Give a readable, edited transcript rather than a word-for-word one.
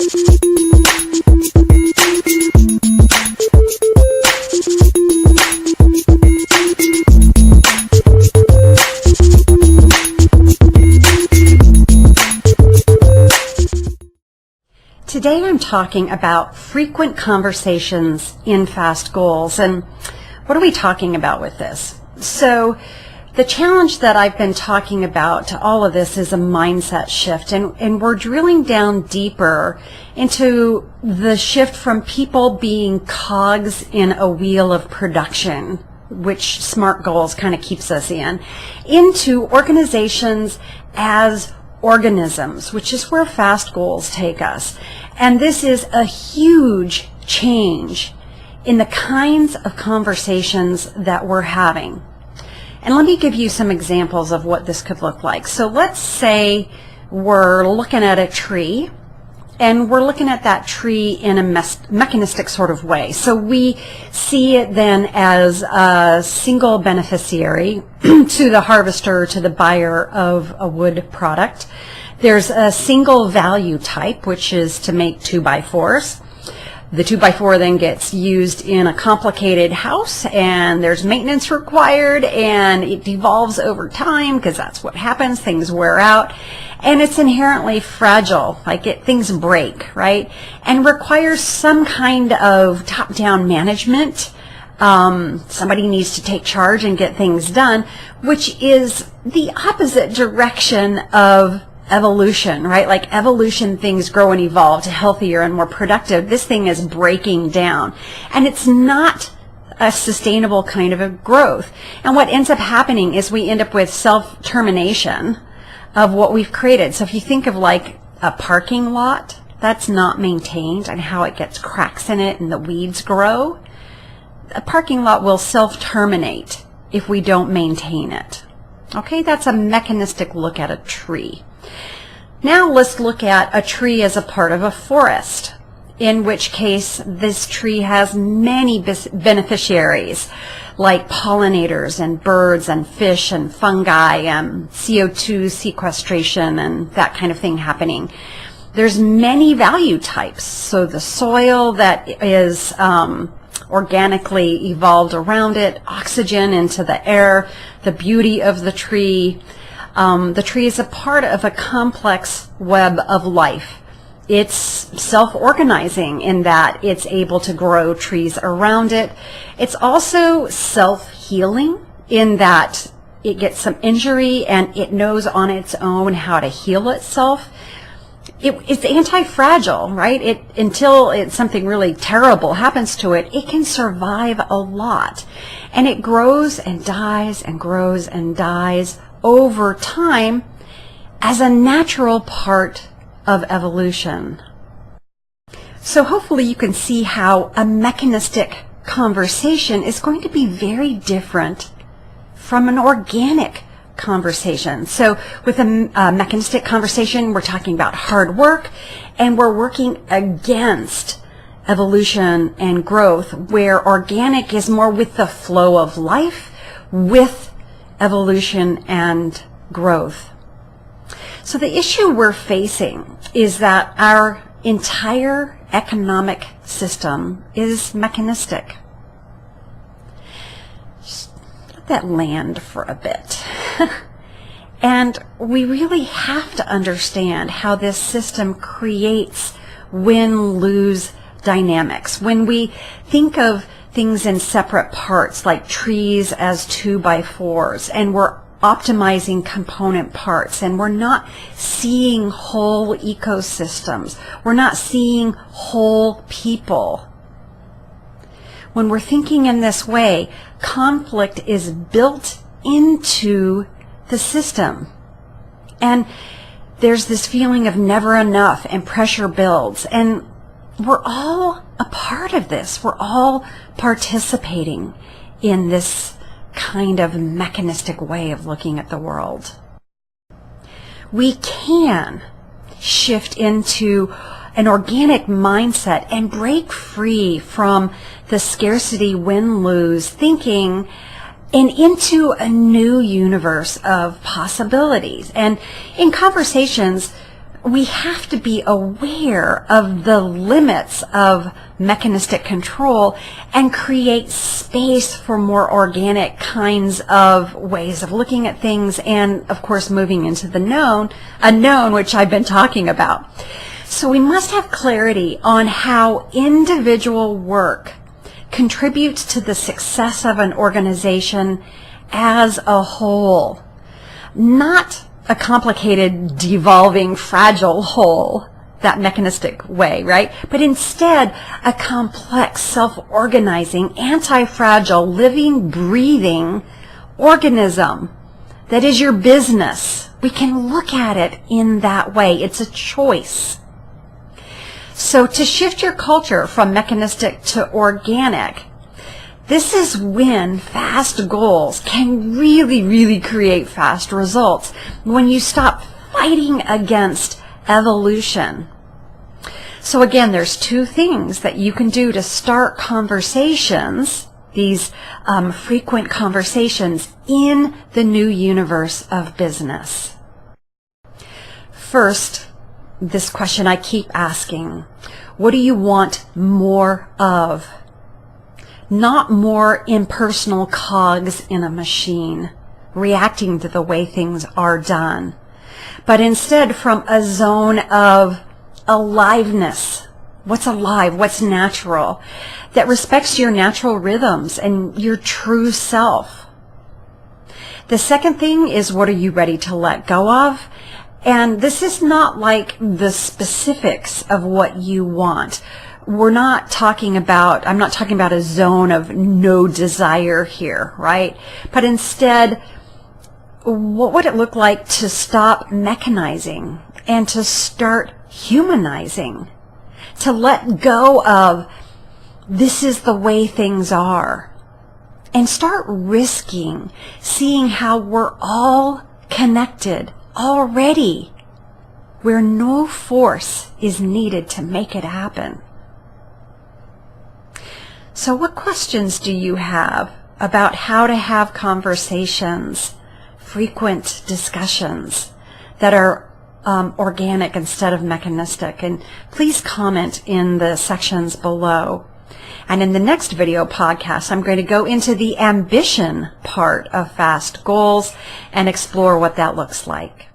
Today I'm talking about frequent conversations in fast goals. And what are we talking about with this? So the challenge that I've been talking about to all of this is a mindset shift, and we're drilling down deeper into the shift from people being cogs in a wheel of production, which SMART goals kind of keeps us in, into organizations as organisms, which is where fast goals take us. And this is a huge change in the kinds of conversations that we're having. And let me give you some examples of what this could look like. So let's say we're looking at a tree, and we're looking at that tree in a mechanistic sort of way. So we see it then as a single beneficiary to the harvester, to the buyer of a wood product. There's a single value type, which is to make 2x4s. The 2x4 then gets used in a complicated house, and there's maintenance required, and it devolves over time because that's what happens. Things wear out, and it's inherently fragile, like things break, right? And requires some kind of top-down management. Somebody needs to take charge and get things done, which is the opposite direction of evolution, right? Like evolution, things grow and evolve to healthier and more productive. This thing is breaking down, and it's not a sustainable kind of a growth. And what ends up happening is we end up with self-termination of what we've created. So if you think of like a parking lot that's not maintained and how it gets cracks in it and the weeds grow, a parking lot will self-terminate if we don't maintain it. Okay, that's a mechanistic look at a tree. Now let's look at a tree as a part of a forest, in which case this tree has many beneficiaries, like pollinators and birds and fish and fungi and CO2 sequestration and that kind of thing happening. There's many value types. So the soil that is organically evolved around it, oxygen into the air, the beauty of the tree. The tree is a part of a complex web of life. It's self-organizing in that it's able to grow trees around it. It's also self-healing in that it gets some injury and it knows on its own how to heal itself. It's anti-fragile, right? Until something really terrible happens to it, it can survive a lot. And it grows and dies and grows and dies over time as a natural part of evolution. So hopefully you can see how a mechanistic conversation is going to be very different from an organic conversation. So with a mechanistic conversation, we're talking about hard work, and we're working against evolution and growth, where organic is more with the flow of life, with evolution and growth. So the issue we're facing is that our entire economic system is mechanistic. Just let that land for a bit. And we really have to understand how this system creates win-lose dynamics. When we think of things in separate parts, like trees as 2x4s, and we're optimizing component parts, and we're not seeing whole ecosystems, we're not seeing whole people. When we're thinking in this way, conflict is built into the system, and there's this feeling of never enough, and pressure builds, and we're all a part of this. We're all participating in this kind of mechanistic way of looking at the world. We can shift into an organic mindset and break free from the scarcity win-lose thinking and into a new universe of possibilities. And in conversations, we have to be aware of the limits of mechanistic control and create space for more organic kinds of ways of looking at things, and of course moving into the unknown, which I've been talking about. So we must have clarity on how individual work contributes to the success of an organization as a whole, not a complicated, devolving, fragile whole, that mechanistic way, right? But instead, a complex, self-organizing, anti-fragile, living, breathing organism that is your business. We can look at it in that way. It's a choice. So to shift your culture from mechanistic to organic, this is when fast goals can really, really create fast results, when you stop fighting against evolution. So again, there's two things that you can do to start conversations, these frequent conversations in the new universe of business. First, this question I keep asking: what do you want more of? Not more impersonal cogs in a machine reacting to the way things are done, but instead from a zone of aliveness. What's alive? What's natural? That respects your natural rhythms and your true self. The second thing is, what are you ready to let go of? And this is not like the specifics of what you want. I'm not talking about a zone of no desire here, right? But instead, what would it look like to stop mechanizing and to start humanizing? To let go of this is the way things are, and start risking seeing how we're all connected already, where no force is needed to make it happen. So what questions do you have about how to have conversations, frequent discussions that are organic instead of mechanistic? And please comment in the sections below. And in the next video podcast, I'm going to go into the ambition part of fast goals and explore what that looks like.